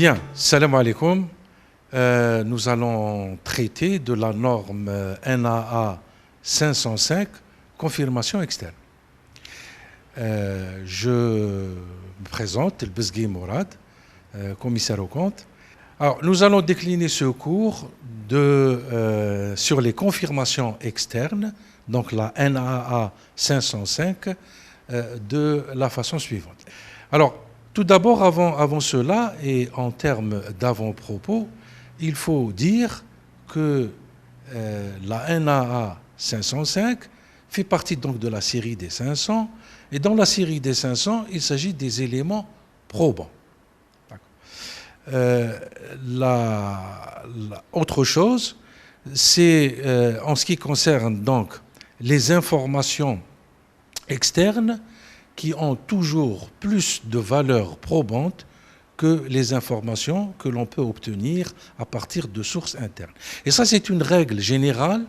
Bien, salam alaikum. Nous allons traiter de la norme NAA 505, confirmation externe. Je me présente, El Bezghi Mourad, commissaire aux comptes. Alors, nous allons décliner ce cours sur les confirmations externes, donc la NAA 505, de la façon suivante. Alors, tout d'abord, avant cela, et en termes d'avant-propos, il faut dire que la NAA 505 fait partie donc de la série des 500, et dans la série des 500, il s'agit des éléments probants. Autre chose, c'est en ce qui concerne donc les informations externes qui ont toujours plus de valeur probante que les informations que l'on peut obtenir à partir de sources internes. Et ça, c'est une règle générale,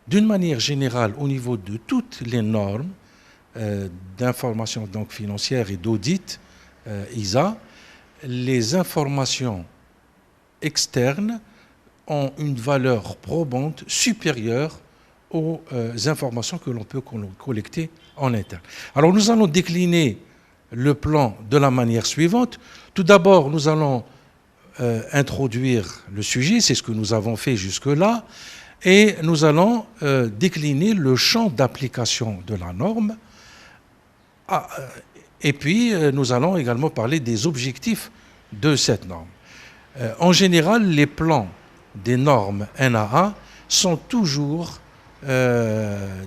d'une manière générale, au niveau de toutes les normes d'information donc financière et d'audit ISA. Les informations externes ont une valeur probante supérieure aux informations que l'on peut collecter en interne. Alors nous allons décliner le plan de la manière suivante. Tout d'abord, nous allons introduire le sujet, c'est ce que nous avons fait jusque-là, et nous allons décliner le champ d'application de la norme. Et puis, nous allons également parler des objectifs de cette norme. En général, les plans des normes NAA sont toujours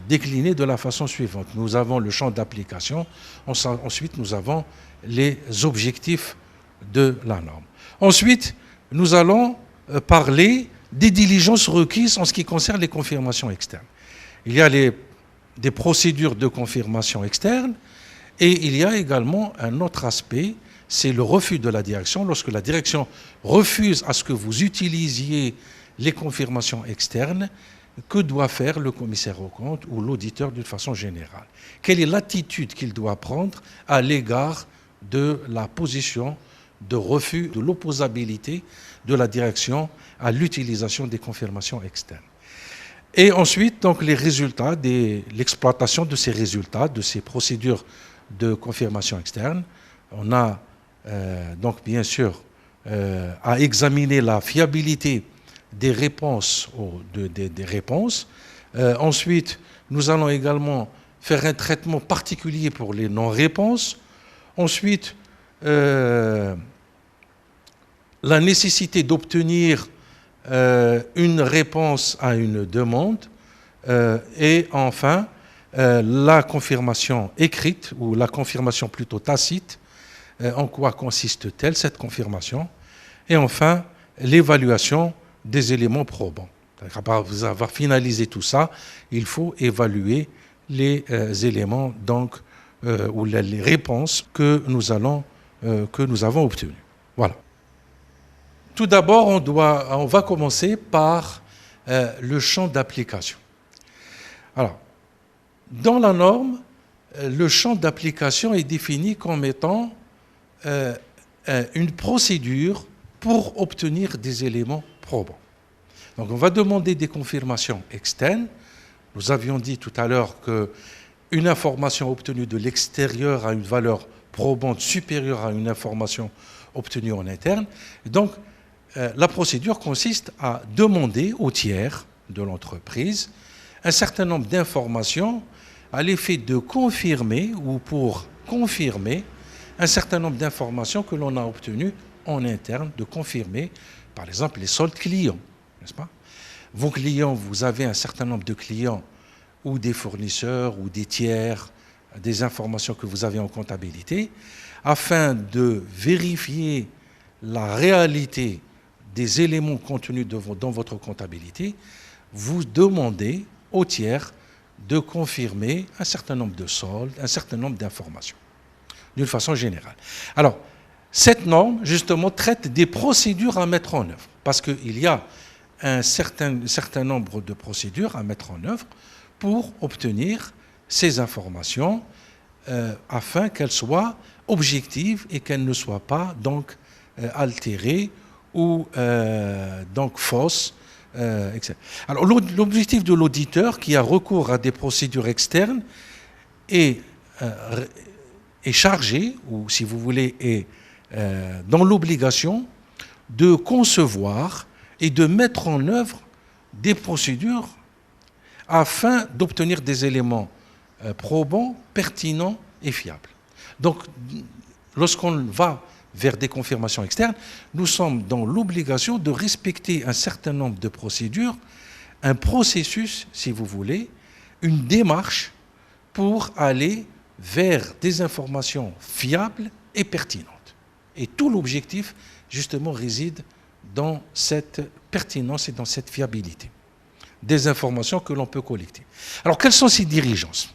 déclinés de la façon suivante. Nous avons le champ d'application, ensuite nous avons les objectifs de la norme. Ensuite, nous allons parler des diligences requises en ce qui concerne les confirmations externes. Il y a des procédures de confirmation externe, et il y a également un autre aspect, c'est le refus de la direction. Lorsque la direction refuse à ce que vous utilisiez les confirmations externes, que doit faire le commissaire aux comptes ou l'auditeur d'une façon générale? Quelle est l'attitude qu'il doit prendre à l'égard de la position de refus, de l'opposabilité de la direction à l'utilisation des confirmations externes? Et ensuite, donc, les résultats, l'exploitation de ces résultats, de ces procédures de confirmation externe. On a donc bien sûr à examiner la fiabilité des réponses, des réponses. Ensuite, nous allons également faire un traitement particulier pour les non-réponses. Ensuite, la nécessité d'obtenir une réponse à une demande. Et enfin, la confirmation écrite, ou la confirmation plutôt tacite, en quoi consiste-t-elle cette confirmation? Et enfin, l'évaluation des éléments probants. Après vous avoir finalisé tout ça, il faut évaluer les éléments donc, ou les réponses que nous avons obtenues. Voilà. Tout d'abord, on va commencer par le champ d'application. Alors, dans la norme, le champ d'application est défini comme étant une procédure pour obtenir des éléments probants. Donc on va demander des confirmations externes. Nous avions dit tout à l'heure qu'une information obtenue de l'extérieur a une valeur probante supérieure à une information obtenue en interne. Donc la procédure consiste à demander au tiers de l'entreprise un certain nombre d'informations à l'effet de confirmer ou pour confirmer un certain nombre d'informations que l'on a obtenues en interne, de confirmer, par exemple, les soldes clients, n'est-ce pas? Vos clients, vous avez un certain nombre de clients ou des fournisseurs ou des tiers, des informations que vous avez en comptabilité, afin de vérifier la réalité des éléments contenus dans votre comptabilité, vous demandez au tiers de confirmer un certain nombre de soldes, un certain nombre d'informations, d'une façon générale. Alors, cette norme, justement, traite des procédures à mettre en œuvre, parce qu'il y a un certain nombre de procédures à mettre en œuvre pour obtenir ces informations afin qu'elles soient objectives et qu'elles ne soient pas donc altérée ou donc fausse, etc. Alors l'objectif de l'auditeur qui a recours à des procédures externes est chargé, ou si vous voulez, est dans l'obligation de concevoir et de mettre en œuvre des procédures afin d'obtenir des éléments probants, pertinents et fiables. Donc, lorsqu'on va vers des confirmations externes, nous sommes dans l'obligation de respecter un certain nombre de procédures, un processus, si vous voulez, une démarche pour aller vers des informations fiables et pertinentes. Et tout l'objectif, justement, réside dans cette pertinence et dans cette fiabilité des informations que l'on peut collecter. Alors, quelles sont ces diligences?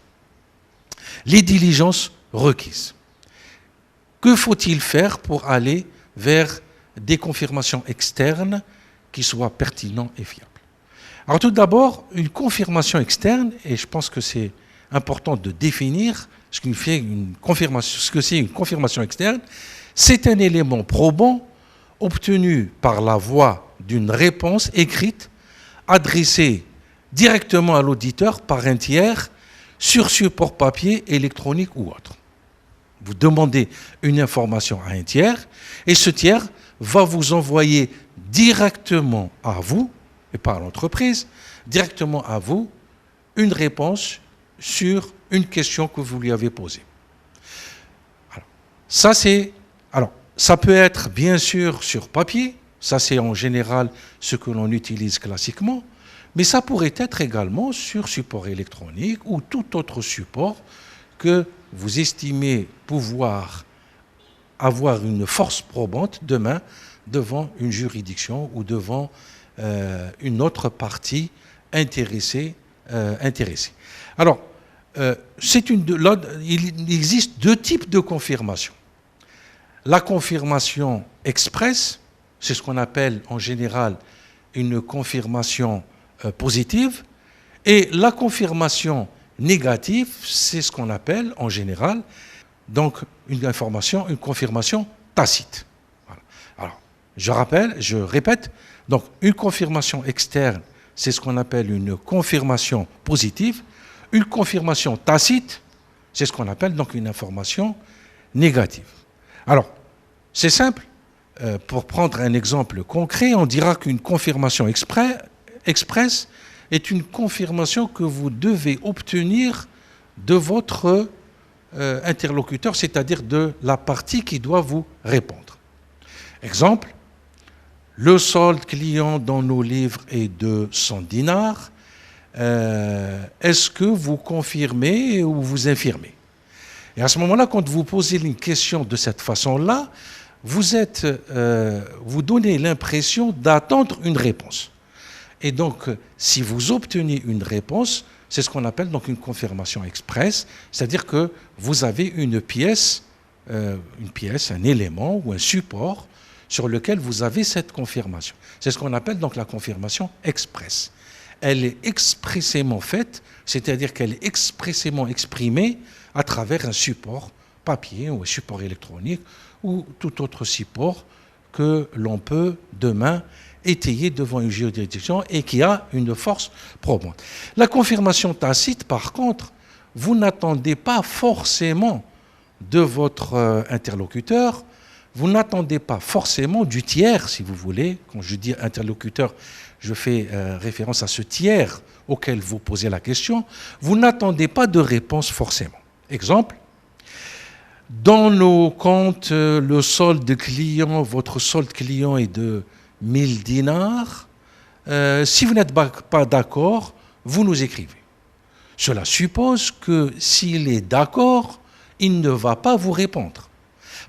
Les diligences requises. Que faut-il faire pour aller vers des confirmations externes qui soient pertinentes et fiables? Alors, tout d'abord, une confirmation externe, et je pense que c'est important de définir ce que c'est une confirmation externe, c'est un élément probant obtenu par la voie d'une réponse écrite adressée directement à l'auditeur par un tiers sur support papier, électronique ou autre. Vous demandez une information à un tiers et ce tiers va vous envoyer directement à vous, et pas à l'entreprise, directement à vous, une réponse sur une question que vous lui avez posée. Alors, ça peut être bien sûr sur papier, ça c'est en général ce que l'on utilise classiquement, mais ça pourrait être également sur support électronique ou tout autre support que vous estimez pouvoir avoir une force probante demain devant une juridiction ou devant une autre partie intéressée. Alors, il existe deux types de confirmation. La confirmation express, c'est ce qu'on appelle en général une confirmation positive, et la confirmation négative, c'est ce qu'on appelle en général donc une confirmation tacite. Voilà. Alors, je répète, donc une confirmation externe, c'est ce qu'on appelle une confirmation positive. Une confirmation tacite, c'est ce qu'on appelle donc une information négative. Alors, c'est simple. Pour prendre un exemple concret, on dira qu'une confirmation express est une confirmation que vous devez obtenir de votre interlocuteur, c'est-à-dire de la partie qui doit vous répondre. Exemple, le solde client dans nos livres est de 100 dinars. Est-ce que vous confirmez ou vous infirmez? Et à ce moment-là, quand vous posez une question de cette façon-là, vous donnez l'impression d'attendre une réponse. Et donc, si vous obtenez une réponse, c'est ce qu'on appelle donc une confirmation express, c'est-à-dire que vous avez une pièce, un élément ou un support sur lequel vous avez cette confirmation. C'est ce qu'on appelle donc la confirmation express. Elle est expressément faite, c'est-à-dire qu'elle est expressément exprimée à travers un support papier ou un support électronique ou tout autre support que l'on peut demain étayer devant une juridiction et qui a une force probante. La confirmation tacite, par contre, vous n'attendez pas forcément de votre interlocuteur, vous n'attendez pas forcément du tiers, si vous voulez. Quand je dis interlocuteur, je fais référence à ce tiers auquel vous posez la question. Vous n'attendez pas de réponse forcément. Exemple, dans nos comptes, le solde client, votre solde client est de 1000 dinars. Si vous n'êtes pas d'accord, vous nous écrivez. Cela suppose que s'il est d'accord, il ne va pas vous répondre.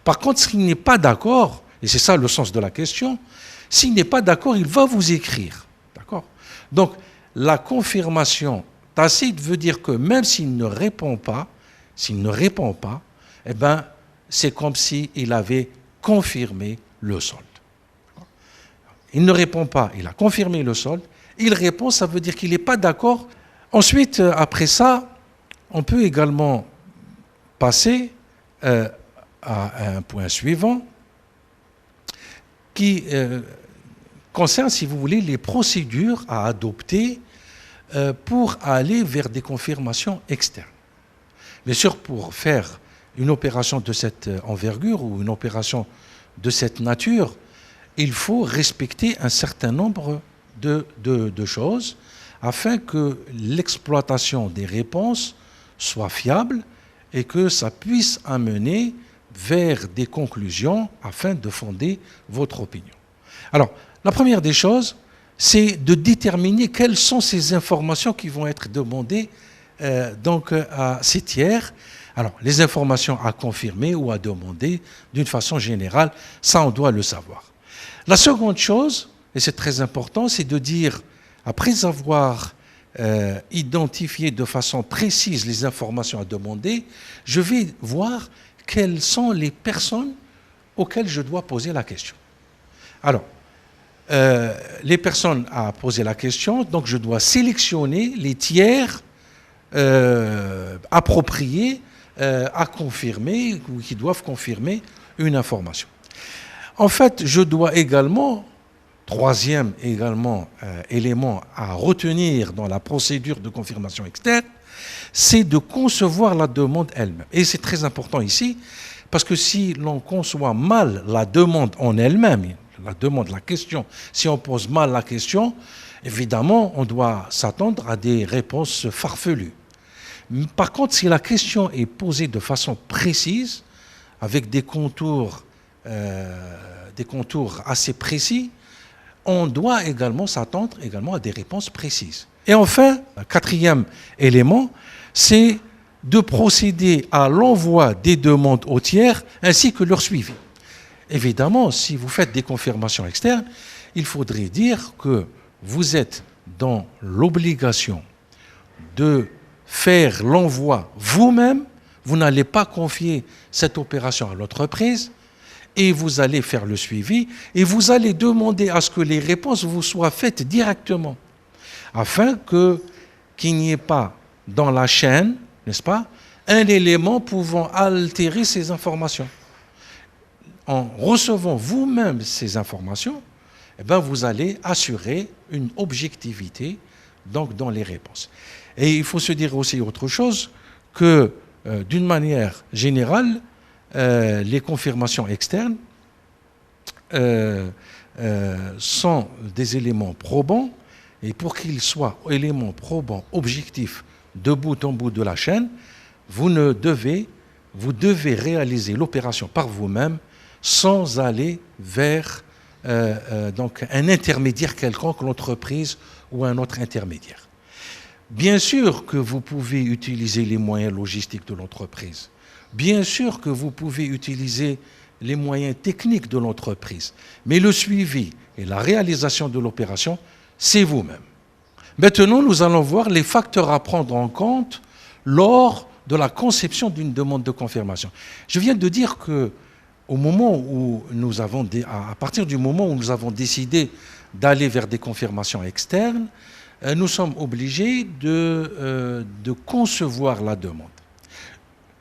Par contre, s'il n'est pas d'accord, et c'est ça le sens de la question, s'il n'est pas d'accord, il va vous écrire. D'accord ? Donc, la confirmation tacite veut dire que même s'il ne répond pas, eh ben, c'est comme s'il avait confirmé le solde. Il ne répond pas, il a confirmé le solde. Il répond, ça veut dire qu'il n'est pas d'accord. Ensuite, après ça, on peut également passer à un point suivant. qui concerne, si vous voulez, les procédures à adopter pour aller vers des confirmations externes. Bien sûr, pour faire une opération de cette envergure ou une opération de cette nature, il faut respecter un certain nombre de choses afin que l'exploitation des réponses soit fiable et que ça puisse amener vers des conclusions afin de fonder votre opinion. Alors, la première des choses, c'est de déterminer quelles sont ces informations qui vont être demandées donc à ces tiers. Alors, les informations à confirmer ou à demander d'une façon générale, ça on doit le savoir. La seconde chose, et c'est très important, c'est de dire, après avoir identifié de façon précise les informations à demander, je vais voir quelles sont les personnes auxquelles je dois poser la question. Alors, les personnes à poser la question, donc je dois sélectionner les tiers appropriés à confirmer ou qui doivent confirmer une information. En fait, je dois également, troisième élément à retenir dans la procédure de confirmation externe, c'est de concevoir la demande elle-même. Et c'est très important ici, parce que si l'on conçoit mal la demande en elle-même, la demande, la question, si on pose mal la question, évidemment, on doit s'attendre à des réponses farfelues. Par contre, si la question est posée de façon précise, avec des contours assez précis, on doit également s'attendre à des réponses précises. Et enfin, le quatrième élément, c'est de procéder à l'envoi des demandes aux tiers ainsi que leur suivi. Évidemment, si vous faites des confirmations externes, il faudrait dire que vous êtes dans l'obligation de faire l'envoi vous-même, vous n'allez pas confier cette opération à l'entreprise et vous allez faire le suivi et vous allez demander à ce que les réponses vous soient faites directement afin qu'il n'y ait pas dans la chaîne, n'est-ce pas, un élément pouvant altérer ces informations. En recevant vous-même ces informations, eh bien, vous allez assurer une objectivité donc, dans les réponses. Et il faut se dire aussi autre chose, que d'une manière générale, les confirmations externes sont des éléments probants, et pour qu'ils soient éléments probants, objectifs, de bout en bout de la chaîne, vous devez réaliser l'opération par vous-même sans aller vers donc un intermédiaire quelconque, l'entreprise ou un autre intermédiaire. Bien sûr que vous pouvez utiliser les moyens logistiques de l'entreprise. Bien sûr que vous pouvez utiliser les moyens techniques de l'entreprise. Mais le suivi et la réalisation de l'opération, c'est vous-même. Maintenant, nous allons voir les facteurs à prendre en compte lors de la conception d'une demande de confirmation. Je viens de dire que à partir du moment où nous avons décidé d'aller vers des confirmations externes, nous sommes obligés de concevoir la demande.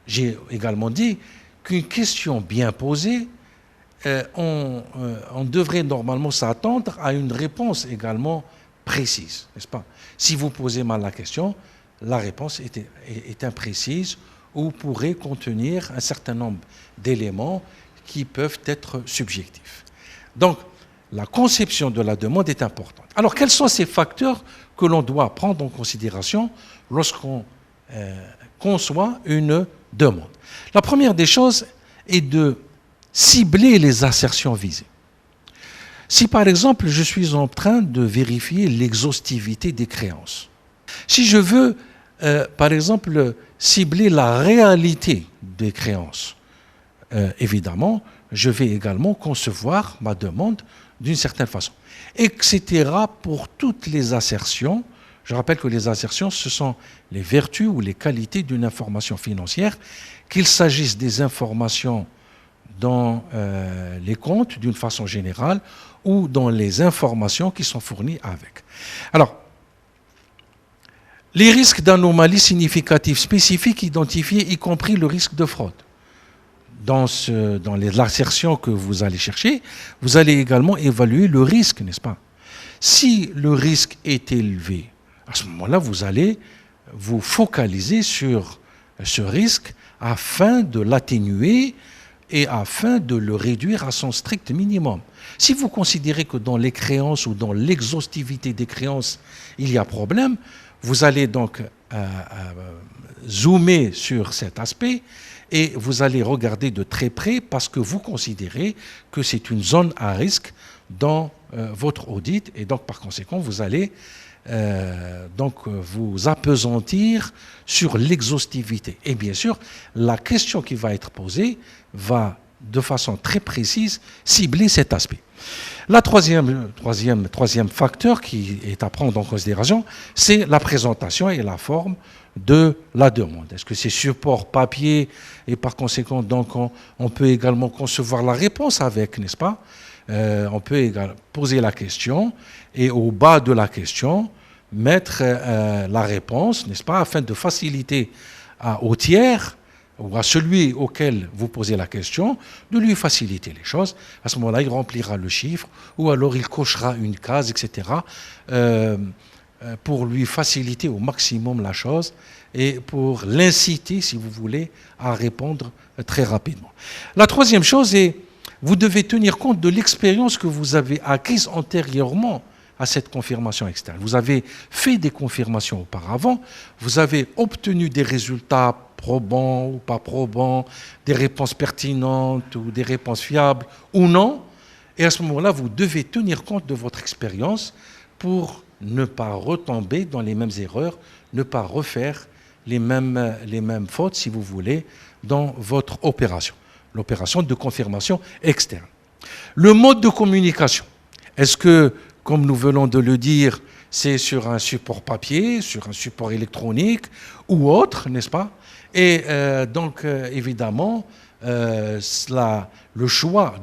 J'ai également dit qu'une question bien posée, on devrait normalement s'attendre à une réponse également précise, n'est-ce pas? Si vous posez mal la question, la réponse est imprécise ou pourrait contenir un certain nombre d'éléments qui peuvent être subjectifs. Donc, la conception de la demande est importante. Alors, quels sont ces facteurs que l'on doit prendre en considération lorsqu'on conçoit une demande? La première des choses est de cibler les assertions visées. Si, par exemple, je suis en train de vérifier l'exhaustivité des créances, si je veux, par exemple, cibler la réalité des créances, évidemment, je vais également concevoir ma demande d'une certaine façon, etc. pour toutes les assertions. Je rappelle que les assertions, ce sont les vertus ou les qualités d'une information financière, qu'il s'agisse des informations dans les comptes d'une façon générale ou dans les informations qui sont fournies avec. Alors, les risques d'anomalies significatives spécifiques identifiés, y compris le risque de fraude. dans l'assertion que vous allez chercher, vous allez également évaluer le risque, n'est-ce pas? Si le risque est élevé, à ce moment-là, vous allez vous focaliser sur ce risque afin de l'atténuer et afin de le réduire à son strict minimum. Si vous considérez que dans les créances ou dans l'exhaustivité des créances, il y a problème, vous allez donc zoomer sur cet aspect et vous allez regarder de très près parce que vous considérez que c'est une zone à risque dans votre audit et donc par conséquent vous allez vous appesantir sur l'exhaustivité. Et bien sûr, la question qui va être posée va de façon très précise cibler cet aspect. La troisième facteur qui est à prendre en considération, c'est la présentation et la forme de la demande. Est-ce que c'est support papier et par conséquent donc on peut également concevoir la réponse avec, n'est-ce pas? On peut également poser la question et au bas de la question mettre la réponse, n'est-ce pas, afin de faciliter au tiers ou à celui auquel vous posez la question, de lui faciliter les choses. À ce moment-là, il remplira le chiffre ou alors il cochera une case, etc., pour lui faciliter au maximum la chose et pour l'inciter, si vous voulez, à répondre très rapidement. La troisième chose est, vous devez tenir compte de l'expérience que vous avez acquise antérieurement à cette confirmation externe. Vous avez fait des confirmations auparavant, vous avez obtenu des résultats probants ou pas probants, des réponses pertinentes ou des réponses fiables ou non, et à ce moment-là, vous devez tenir compte de votre expérience pour ne pas retomber dans les mêmes erreurs, ne pas refaire les mêmes fautes, si vous voulez, dans votre opération, l'opération de confirmation externe. Le mode de communication, est-ce que, comme nous venons de le dire, c'est sur un support papier, sur un support électronique ou autre, n'est-ce pas? Et évidemment, le choix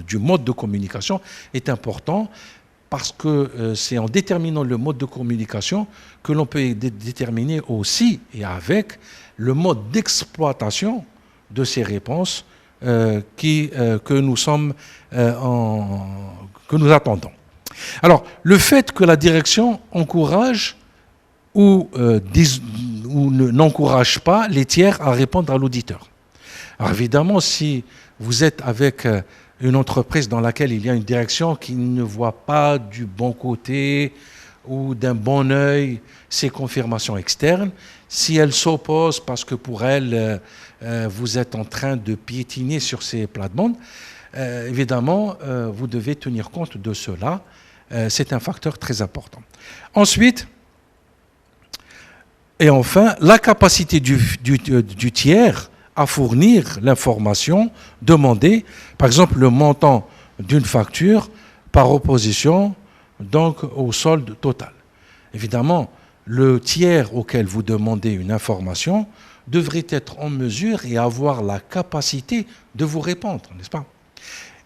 du mode de communication est important parce que c'est en déterminant le mode de communication que l'on peut déterminer aussi et avec le mode d'exploitation de ces réponses que nous attendons. Alors, le fait que la direction encourage ou n'encourage pas les tiers à répondre à l'auditeur. Alors évidemment, si vous êtes avec une entreprise dans laquelle il y a une direction qui ne voit pas du bon côté ou d'un bon œil ces confirmations externes, si elle s'oppose parce que pour elle, vous êtes en train de piétiner sur ces plates-bandes, évidemment, vous devez tenir compte de cela. C'est un facteur très important. Ensuite, et enfin, la capacité du tiers à fournir l'information demandée, par exemple le montant d'une facture par opposition donc au solde total. Évidemment, le tiers auquel vous demandez une information devrait être en mesure et avoir la capacité de vous répondre, n'est-ce pas?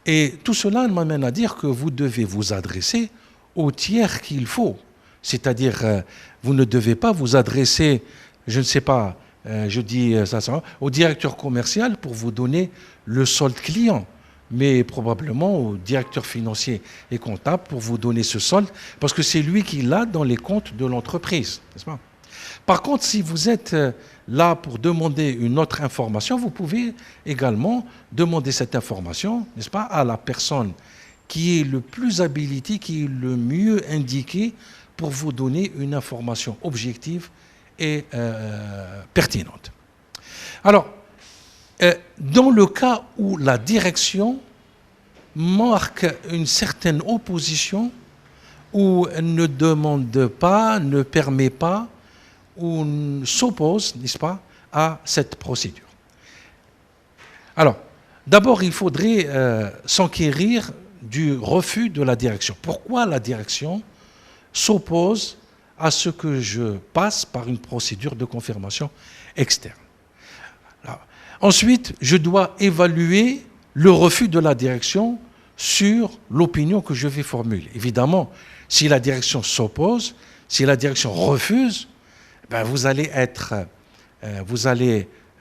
Et tout cela m'amène à dire que vous devez vous adresser au tiers qu'il faut. C'est-à-dire, vous ne devez pas vous adresser, je ne sais pas, je dis ça, au directeur commercial pour vous donner le solde client, mais probablement au directeur financier et comptable pour vous donner ce solde, parce que c'est lui qui l'a dans les comptes de l'entreprise, n'est-ce pas? Par contre, si vous êtes là pour demander une autre information, vous pouvez également demander cette information, n'est-ce pas, à la personne qui est le plus habilité, qui est le mieux indiqué pour vous donner une information objective et pertinente. Alors, dans le cas où la direction marque une certaine opposition, ou ne demande pas, ne permet pas, ou s'oppose, n'est-ce pas, à cette procédure. Alors, d'abord, il faudrait s'enquérir du refus de la direction. Pourquoi la direction s'oppose à ce que je passe par une procédure de confirmation externe? Alors, ensuite, je dois évaluer le refus de la direction sur l'opinion que je vais formuler. Évidemment, si la direction s'oppose, si la direction refuse, ben vous allez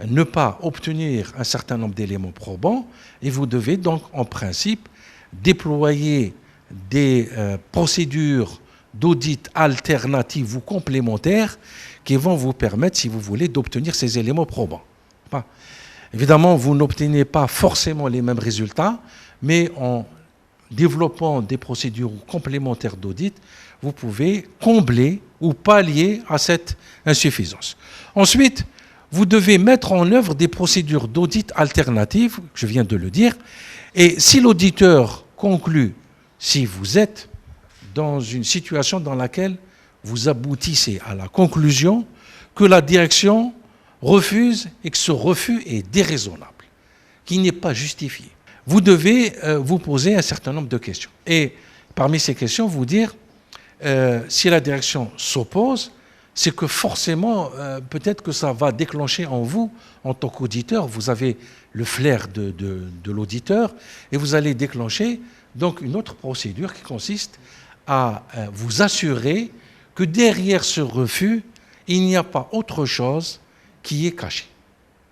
ne pas obtenir un certain nombre d'éléments probants et vous devez donc en principe déployer des procédures d'audit alternatives ou complémentaires qui vont vous permettre, si vous voulez, d'obtenir ces éléments probants. Évidemment, vous n'obtenez pas forcément les mêmes résultats, mais en développant des procédures complémentaires d'audit, vous pouvez combler ou pallier à cette insuffisance. Ensuite, vous devez mettre en œuvre des procédures d'audit alternatives, je viens de le dire, et si l'auditeur conclut, si vous êtes dans une situation dans laquelle vous aboutissez à la conclusion que la direction refuse et que ce refus est déraisonnable, qui n'est pas justifié, vous devez vous poser un certain nombre de questions. Et parmi ces questions, vous dire, si la direction s'oppose, c'est que forcément, peut-être que ça va déclencher en vous, en tant qu'auditeur, vous avez le flair de l'auditeur, et vous allez déclencher donc une autre procédure qui consiste à vous assurer que derrière ce refus, il n'y a pas autre chose qui est caché.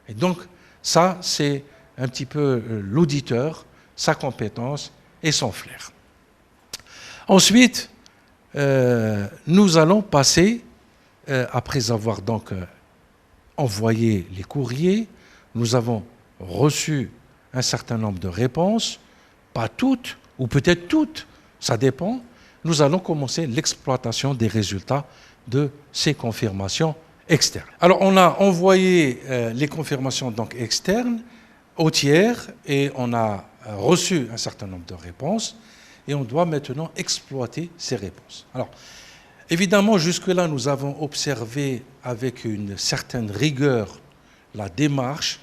Et donc, ça, c'est un petit peu l'auditeur, sa compétence et son flair. Ensuite, nous allons passer, après avoir donc envoyé les courriers, nous avons reçu un certain nombre de réponses, pas toutes, ou peut-être toutes, ça dépend. Nous allons commencer l'exploitation des résultats de ces confirmations externes. Alors, on a envoyé les confirmations donc externes au tiers et on a reçu un certain nombre de réponses et on doit maintenant exploiter ces réponses. Alors, évidemment, jusque-là, nous avons observé avec une certaine rigueur la démarche.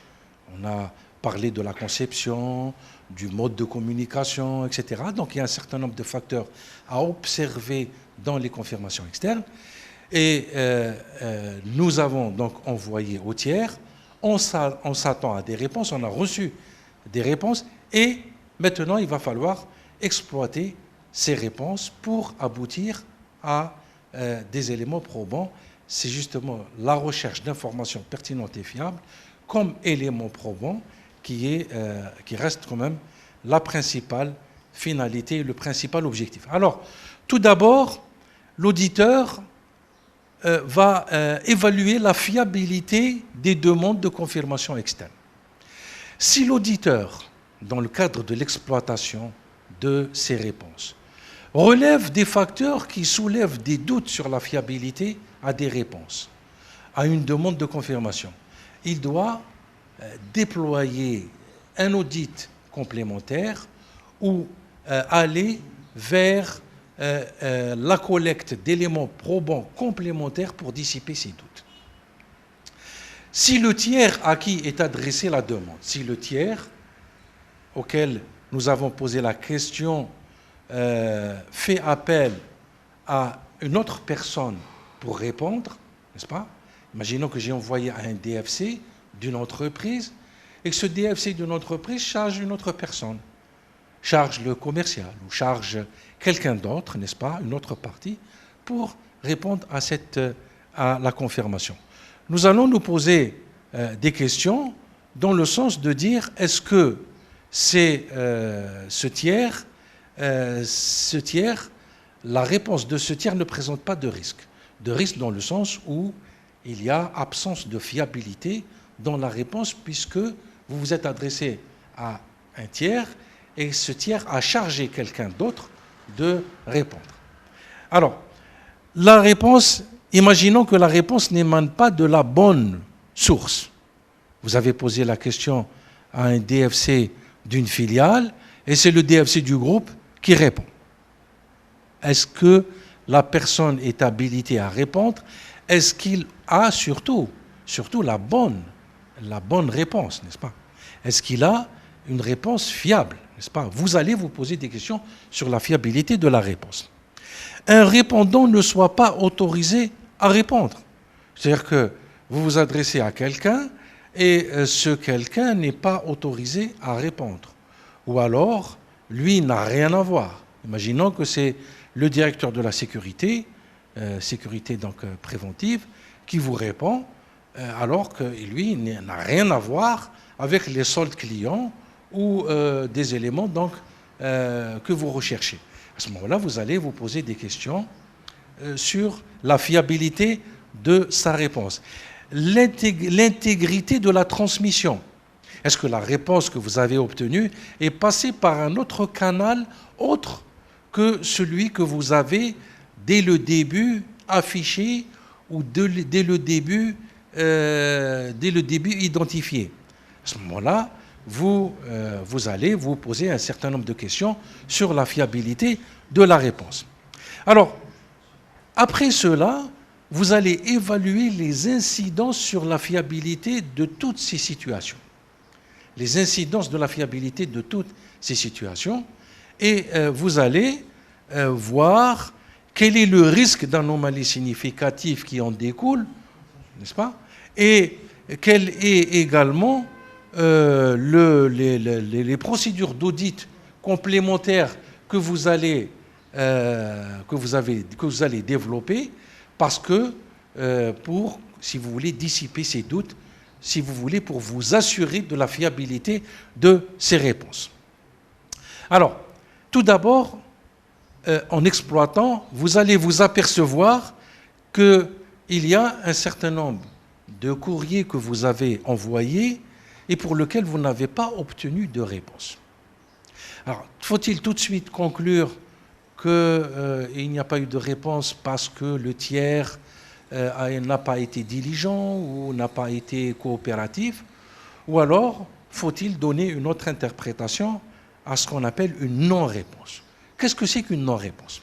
On a parlé de la conception, du mode de communication, etc. Donc, il y a un certain nombre de facteurs à observer dans les confirmations externes. Et nous avons donc envoyé au tiers, on s'attend à des réponses, on a reçu des réponses, et maintenant il va falloir exploiter ces réponses pour aboutir à des éléments probants. C'est justement la recherche d'informations pertinentes et fiables comme élément probant qui reste quand même la principale finalité, le principal objectif. Alors, tout d'abord, l'auditeur va évaluer la fiabilité des demandes de confirmation externe. Si l'auditeur, dans le cadre de l'exploitation de ces réponses, relève des facteurs qui soulèvent des doutes sur la fiabilité à des réponses, à une demande de confirmation, il doit déployer un audit complémentaire ou aller vers la collecte d'éléments probants complémentaires pour dissiper ces doutes. Si le tiers à qui est adressée la demande, si le tiers auquel nous avons posé la question fait appel à une autre personne pour répondre, n'est-ce pas? Imaginons que j'ai envoyé à un DFC d'une entreprise et que ce DFC d'une entreprise charge une autre personne, charge le commercial ou charge quelqu'un d'autre, n'est-ce pas, une autre partie, pour répondre à la confirmation. Nous allons nous poser des questions dans le sens de dire est-ce que ce tiers, la réponse de ce tiers ne présente pas de risque. De risque dans le sens où il y a absence de fiabilité dans la réponse puisque vous vous êtes adressé à un tiers et ce tiers a chargé quelqu'un d'autre de répondre. Alors, la réponse, imaginons que la réponse n'émane pas de la bonne source. Vous avez posé la question à un DFC d'une filiale et c'est le DFC du groupe qui répond. Est-ce que la personne est habilitée à répondre? Est-ce qu'il a surtout la bonne réponse, n'est-ce pas? Est-ce qu'il a une réponse fiable, n'est-ce pas? Vous allez vous poser des questions sur la fiabilité de la réponse. Un répondant ne soit pas autorisé à répondre. C'est-à-dire que vous vous adressez à quelqu'un et ce quelqu'un n'est pas autorisé à répondre. Ou alors, lui n'a rien à voir. Imaginons que c'est le directeur de la sécurité donc préventive, qui vous répond alors que lui n'a rien à voir avec les soldes clients ou des éléments donc, que vous recherchez. À ce moment-là, vous allez vous poser des questions sur la fiabilité de sa réponse. L'intégrité de la transmission. Est-ce que la réponse que vous avez obtenue est passée par un autre canal autre que celui que vous avez dès le début affiché ou dès le début identifié? À ce moment-là, vous allez vous poser un certain nombre de questions sur la fiabilité de la réponse. Alors, après cela, vous allez évaluer les incidences sur la fiabilité de toutes ces situations. Les incidences de la fiabilité de toutes ces situations. Et vous allez voir quel est le risque d'anomalie significative qui en découle, n'est-ce pas? Et quel est également les procédures d'audit complémentaires que vous allez développer, parce que pour, si vous voulez, dissiper ces doutes, si vous voulez, pour vous assurer de la fiabilité de ces réponses. Alors, tout d'abord, en exploitant, vous allez vous apercevoir qu'il y a un certain nombre de courriers que vous avez envoyés et pour lesquels vous n'avez pas obtenu de réponse. Alors, faut-il tout de suite conclure qu'il n'y a pas eu de réponse parce que le tiers n'a pas été diligent ou n'a pas été coopératif, ou alors faut-il donner une autre interprétation à ce qu'on appelle une non-réponse? Qu'est-ce que c'est qu'une non-réponse?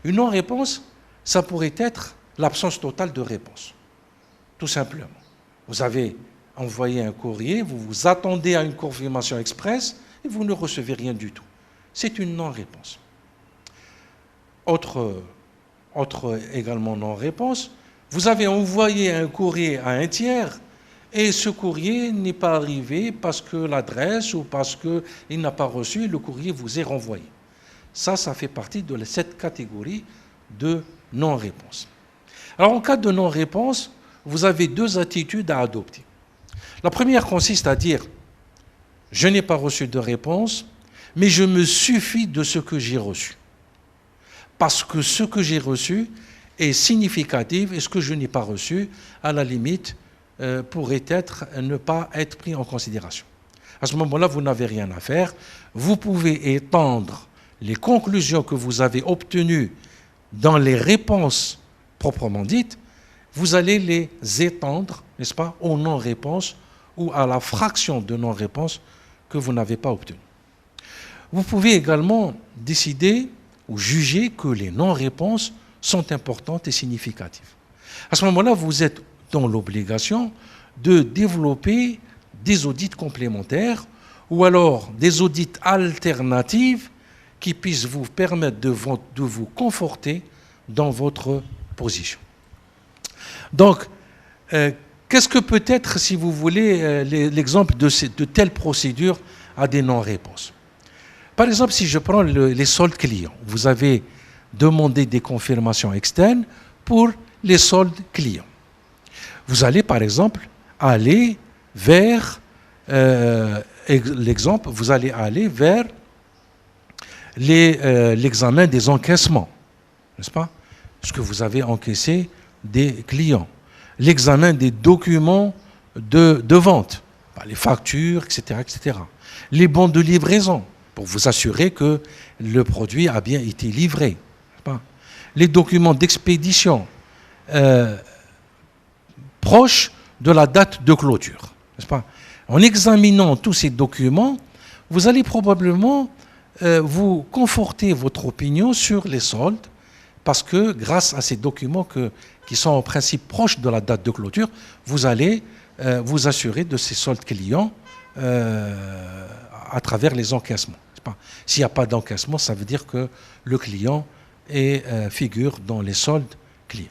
Une non-réponse, ça pourrait être l'absence totale de réponse, tout simplement. Vous avez envoyé un courrier, vous vous attendez à une confirmation express et vous ne recevez rien du tout. C'est une non-réponse. Autre également non-réponse, vous avez envoyé un courrier à un tiers et ce courrier n'est pas arrivé parce que l'adresse ou parce qu'il n'a pas reçu, le courrier vous est renvoyé. Ça fait partie de cette catégorie de non-réponse. Alors en cas de non-réponse, vous avez deux attitudes à adopter. La première consiste à dire « je n'ai pas reçu de réponse, mais je me suffis de ce que j'ai reçu ». Parce que ce que j'ai reçu est significatif et ce que je n'ai pas reçu, à la limite, pourrait ne pas être pris en considération. À ce moment-là, vous n'avez rien à faire. Vous pouvez étendre les conclusions que vous avez obtenues dans les réponses proprement dites, vous allez les étendre, n'est-ce pas, aux non-réponses ou à la fraction de non-réponses que vous n'avez pas obtenues. Vous pouvez également décider ou juger que les non-réponses sont importantes et significatives. À ce moment-là, vous êtes dans l'obligation de développer des audits complémentaires ou alors des audits alternatifs qui puissent vous permettre de vous conforter dans votre position. Donc, qu'est-ce que peut être, si vous voulez, l'exemple de telles procédures à des non-réponses? Par exemple, si je prends les soldes clients, vous avez demandé des confirmations externes pour les soldes clients. Vous allez, par exemple, aller vers l'exemple, vous allez aller vers l'examen des encaissements, n'est-ce pas? Ce que vous avez encaissé des clients. L'examen des documents de vente, les factures, etc., etc. Les bons de livraison, pour vous assurer que le produit a bien été livré. N'est-ce pas? Les documents d'expédition proches de la date de clôture. N'est-ce pas? En examinant tous ces documents, vous allez probablement vous conforter votre opinion sur les soldes, parce que grâce à ces documents qui sont en principe proches de la date de clôture, vous allez vous assurer de ces soldes clients à travers les encaissements. S'il n'y a pas d'encaissement, ça veut dire que le client figure dans les soldes clients.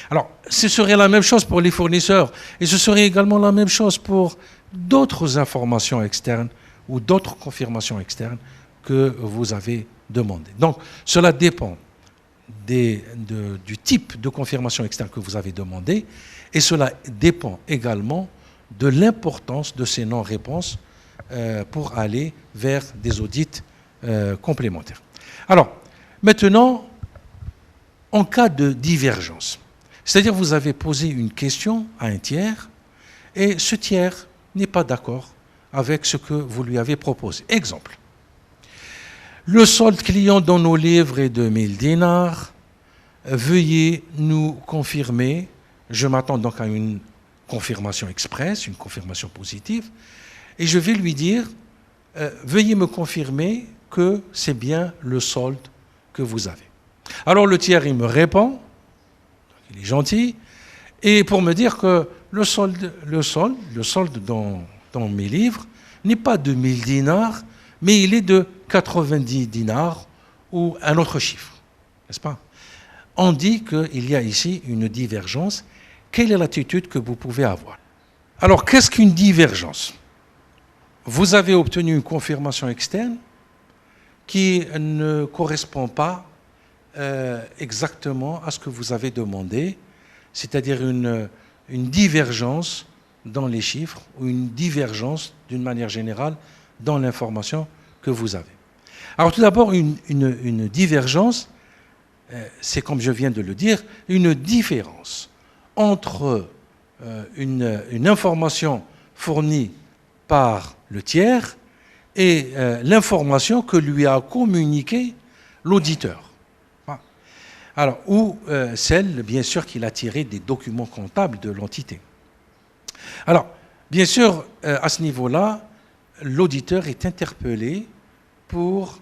Alors, ce serait la même chose pour les fournisseurs et ce serait également la même chose pour d'autres informations externes ou d'autres confirmations externes que vous avez demandées. Donc, cela dépend du type de confirmation externe que vous avez demandé, et cela dépend également de l'importance de ces non-réponses pour aller vers des audits complémentaires. Alors, maintenant, en cas de divergence, c'est-à-dire vous avez posé une question à un tiers et ce tiers n'est pas d'accord avec ce que vous lui avez proposé. Exemple, le solde client dans nos livres est de 1000 dinars. Veuillez nous confirmer, je m'attends donc à une confirmation express, une confirmation positive, et je vais lui dire, veuillez me confirmer que c'est bien le solde que vous avez. Alors le tiers, il me répond, il est gentil, et pour me dire que le solde dans mes livres n'est pas de 1000 dinars, mais il est de 90 dinars ou un autre chiffre, n'est-ce pas? On dit qu'il y a ici une divergence. Quelle est l'attitude que vous pouvez avoir? Alors, qu'est-ce qu'une divergence? Vous avez obtenu une confirmation externe qui ne correspond pas exactement à ce que vous avez demandé, c'est-à-dire une divergence dans les chiffres ou une divergence d'une manière générale dans l'information que vous avez. Alors tout d'abord, une divergence, c'est comme je viens de le dire, une différence entre une information fournie par le tiers et l'information que lui a communiquée l'auditeur. Alors, ou celle, bien sûr, qu'il a tirée des documents comptables de l'entité. Alors, bien sûr, à ce niveau-là, l'auditeur est interpellé pour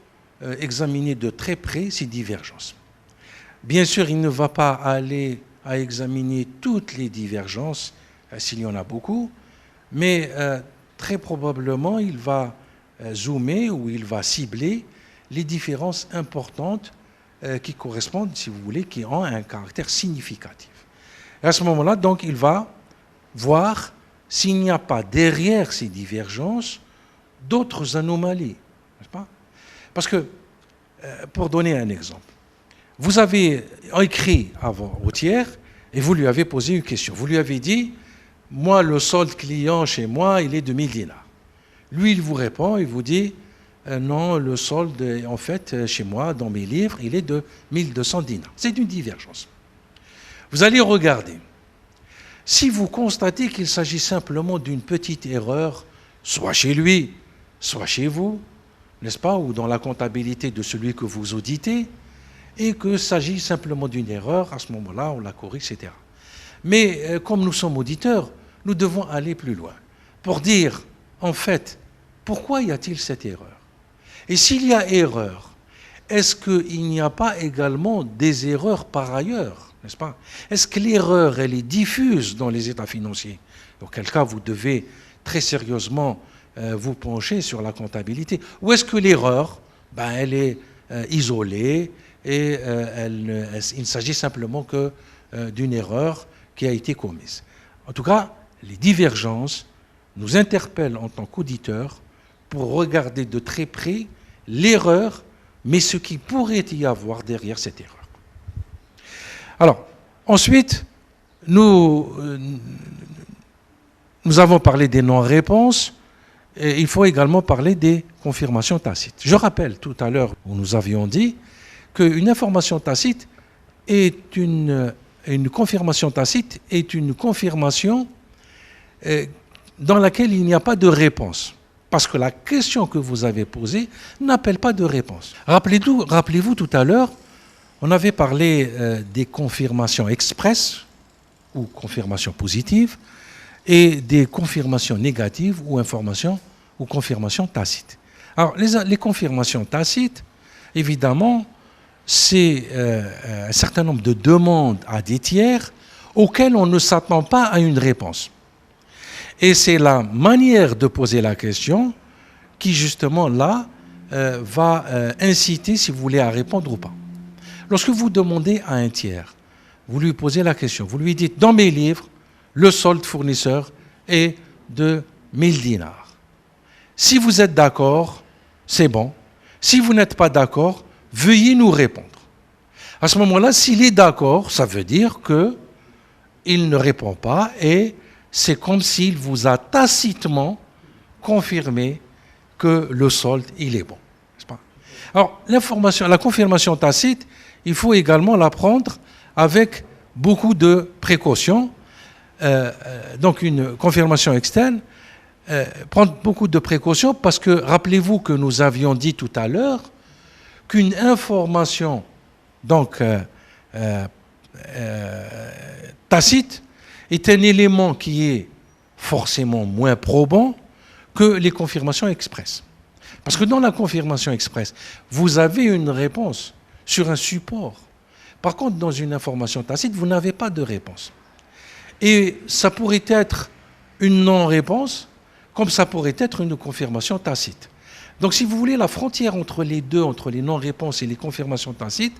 examiner de très près ces divergences. Bien sûr, il ne va pas aller à examiner toutes les divergences, s'il y en a beaucoup, mais très probablement, il va zoomer ou il va cibler les différences importantes qui correspondent, si vous voulez, qui ont un caractère significatif. Et à ce moment-là, donc, il va voir s'il n'y a pas derrière ces divergences d'autres anomalies, n'est-ce pas? Parce que, pour donner un exemple, vous avez écrit au tiers et vous lui avez posé une question. Vous lui avez dit, moi, le solde client chez moi, il est de 1000 dinars. Lui, il vous répond, il vous dit, non, le solde, en fait, chez moi, dans mes livres, il est de 1200 dinars. C'est une divergence. Vous allez regarder. Si vous constatez qu'il s'agit simplement d'une petite erreur, soit chez lui, soit chez vous, n'est-ce pas, ou dans la comptabilité de celui que vous auditez, et qu'il s'agit simplement d'une erreur, à ce moment-là, on la corrige, etc. Mais comme nous sommes auditeurs, nous devons aller plus loin pour dire, en fait, pourquoi y a-t-il cette erreur? Et s'il y a erreur, est-ce qu'il n'y a pas également des erreurs par ailleurs, n'est-ce pas? Est-ce que l'erreur, elle est diffuse dans les états financiers? Auquel cas, vous devez très sérieusement vous pencher sur la comptabilité. Ou est-ce que l'erreur, elle est isolée et il s'agit simplement que d'une erreur qui a été commise? En tout cas, les divergences nous interpellent en tant qu'auditeurs pour regarder de très près l'erreur, mais ce qui pourrait y avoir derrière cette erreur. Alors, ensuite, nous avons parlé des non-réponses, et il faut également parler des confirmations tacites. Je rappelle tout à l'heure où nous avions dit qu'une information tacite est une confirmation tacite est une confirmation dans laquelle il n'y a pas de réponse. Parce que la question que vous avez posée n'appelle pas de réponse. Rappelez-vous tout à l'heure, on avait parlé des confirmations express ou confirmations positives et des confirmations négatives ou confirmations tacites. Alors, les confirmations tacites, évidemment, c'est un certain nombre de demandes à des tiers auxquelles on ne s'attend pas à une réponse. Et c'est la manière de poser la question qui, justement, là, va inciter, si vous voulez, à répondre ou pas. Lorsque vous demandez à un tiers, vous lui posez la question, vous lui dites, dans mes livres, le solde fournisseur est de 1000 dinars. Si vous êtes d'accord, c'est bon. Si vous n'êtes pas d'accord, veuillez nous répondre. À ce moment-là, s'il est d'accord, ça veut dire qu'il ne répond pas et c'est comme s'il vous a tacitement confirmé que le solde, il est bon. N'est-ce pas? Alors, la confirmation tacite, il faut également la prendre avec beaucoup de précautions. Donc, une confirmation externe, prendre beaucoup de précautions parce que, rappelez-vous que nous avions dit tout à l'heure qu'une information donc, tacite est un élément qui est forcément moins probant que les confirmations expresses. Parce que dans la confirmation expresse, vous avez une réponse sur un support. Par contre, dans une information tacite, vous n'avez pas de réponse. Et ça pourrait être une non-réponse, comme ça pourrait être une confirmation tacite. Donc, si vous voulez, la frontière entre les deux, entre les non-réponses et les confirmations tacites,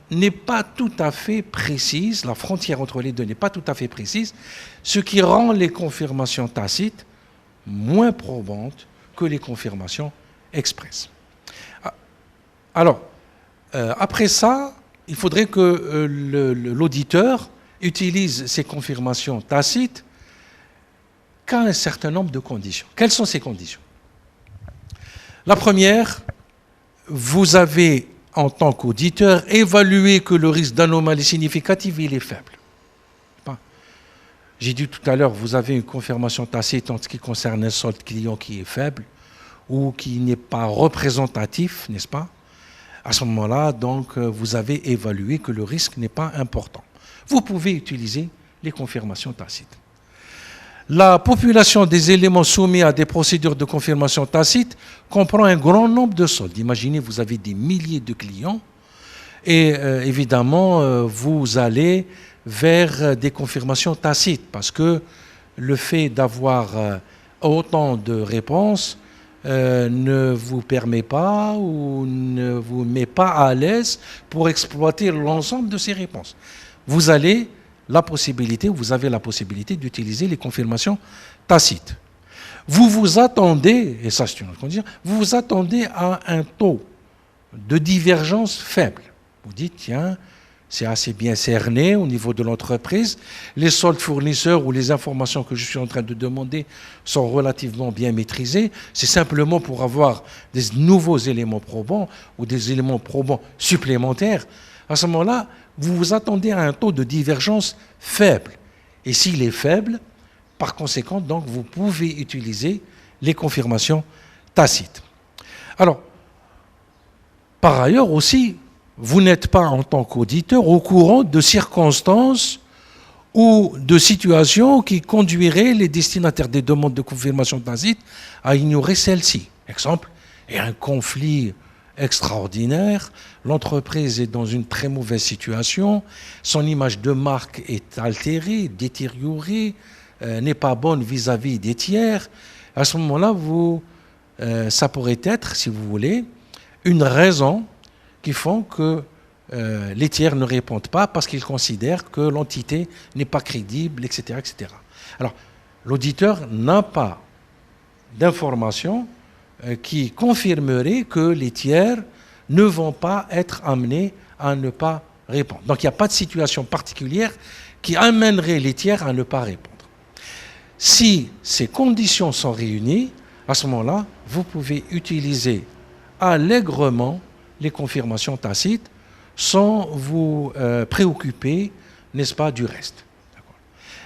n'est pas tout à fait précise, la frontière entre les deux n'est pas tout à fait précise, ce qui rend les confirmations tacites moins probantes que les confirmations expresses. Alors, après ça, il faudrait que l'auditeur utilise ces confirmations tacites qu'à un certain nombre de conditions. Quelles sont ces conditions? La première, vous avez en tant qu'auditeur, évaluer que le risque d'anomalie significative, il est faible. J'ai dit tout à l'heure, vous avez une confirmation tacite en ce qui concerne un solde client qui est faible ou qui n'est pas représentatif, n'est-ce pas? À ce moment-là, donc, vous avez évalué que le risque n'est pas important. Vous pouvez utiliser les confirmations tacites. La population des éléments soumis à des procédures de confirmation tacite comprend un grand nombre de soldes. Imaginez, vous avez des milliers de clients et évidemment, vous allez vers des confirmations tacites parce que le fait d'avoir autant de réponses ne vous permet pas ou ne vous met pas à l'aise pour exploiter l'ensemble de ces réponses. Vous avez la possibilité d'utiliser les confirmations tacites. Vous vous attendez, et ça c'est une autre condition, vous vous attendez à un taux de divergence faible. Vous dites, tiens, c'est assez bien cerné au niveau de l'entreprise, les soldes fournisseurs ou les informations que je suis en train de demander sont relativement bien maîtrisées, c'est simplement pour avoir des nouveaux éléments probants ou des éléments probants supplémentaires. À ce moment-là, vous vous attendez à un taux de divergence faible. Et s'il est faible, par conséquent, donc, vous pouvez utiliser les confirmations tacites. Alors, par ailleurs aussi, vous n'êtes pas en tant qu'auditeur au courant de circonstances ou de situations qui conduiraient les destinataires des demandes de confirmation tacite à ignorer celles-ci. Exemple, il y a un conflit extraordinaire, l'entreprise est dans une très mauvaise situation, son image de marque est altérée, détériorée, n'est pas bonne vis-à-vis des tiers. À ce moment-là, ça pourrait être, si vous voulez, une raison qui font que les tiers ne répondent pas parce qu'ils considèrent que l'entité n'est pas crédible, etc., etc. Alors, l'auditeur n'a pas d'informations qui confirmerait que les tiers ne vont pas être amenés à ne pas répondre. Donc, il n'y a pas de situation particulière qui amènerait les tiers à ne pas répondre. Si ces conditions sont réunies, à ce moment-là, vous pouvez utiliser allègrement les confirmations tacites sans vous préoccuper, n'est-ce pas, du reste.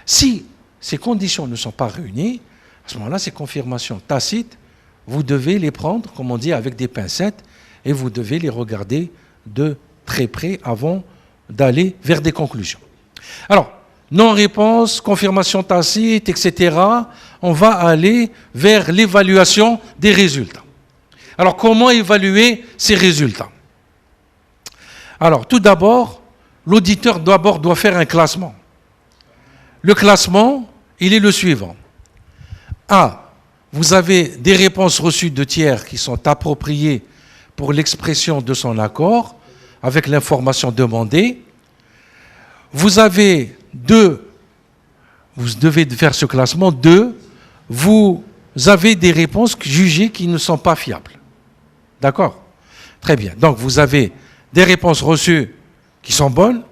Si ces conditions ne sont pas réunies, à ce moment-là, ces confirmations tacites, vous devez les prendre, comme on dit, avec des pincettes et vous devez les regarder de très près avant d'aller vers des conclusions. Alors, non-réponse, confirmation tacite, etc., on va aller vers l'évaluation des résultats. Alors, comment évaluer ces résultats? Alors, tout d'abord, l'auditeur doit faire un classement. Le classement, il est le suivant. A. Vous avez des réponses reçues de tiers qui sont appropriées pour l'expression de son accord avec l'information demandée. Vous avez 2, vous devez faire ce classement. 2, vous avez des réponses jugées qui ne sont pas fiables. D'accord? Très bien. Donc, vous avez des réponses reçues qui sont bonnes,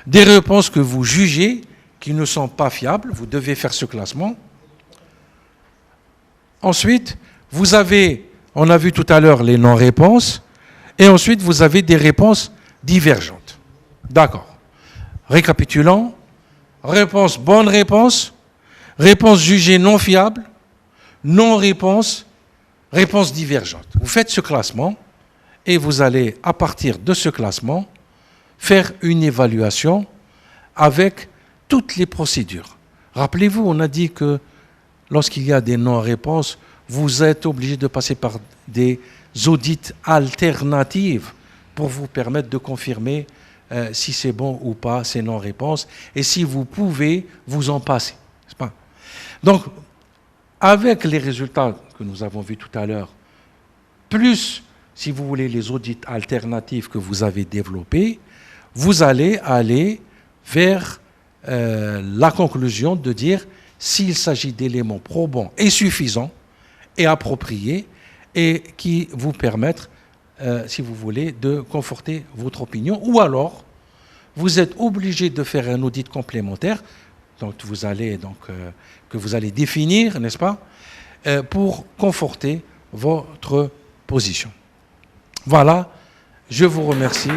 des réponses que vous jugez qui ne sont pas fiables, vous devez faire ce classement. Ensuite, vous avez, on a vu tout à l'heure les non-réponses, et ensuite vous avez des réponses divergentes. D'accord. Récapitulons. Réponse, bonne réponse. Réponse jugée non fiable. Non-réponse. Réponse divergente. Vous faites ce classement et vous allez, à partir de ce classement, faire une évaluation avec toutes les procédures. Rappelez-vous, on a dit que lorsqu'il y a des non-réponses, vous êtes obligé de passer par des audits alternatifs pour vous permettre de confirmer si c'est bon ou pas ces non-réponses et si vous pouvez vous en passer. N'est-ce pas? Donc, avec les résultats que nous avons vus tout à l'heure, plus, si vous voulez, les audits alternatifs que vous avez développés, vous allez aller vers la conclusion de dire s'il s'agit d'éléments probants et suffisants et appropriés et qui vous permettent, si vous voulez, de conforter votre opinion, ou alors vous êtes obligé de faire un audit complémentaire, donc que vous allez définir, n'est-ce pas, pour conforter votre position. Voilà, je vous remercie.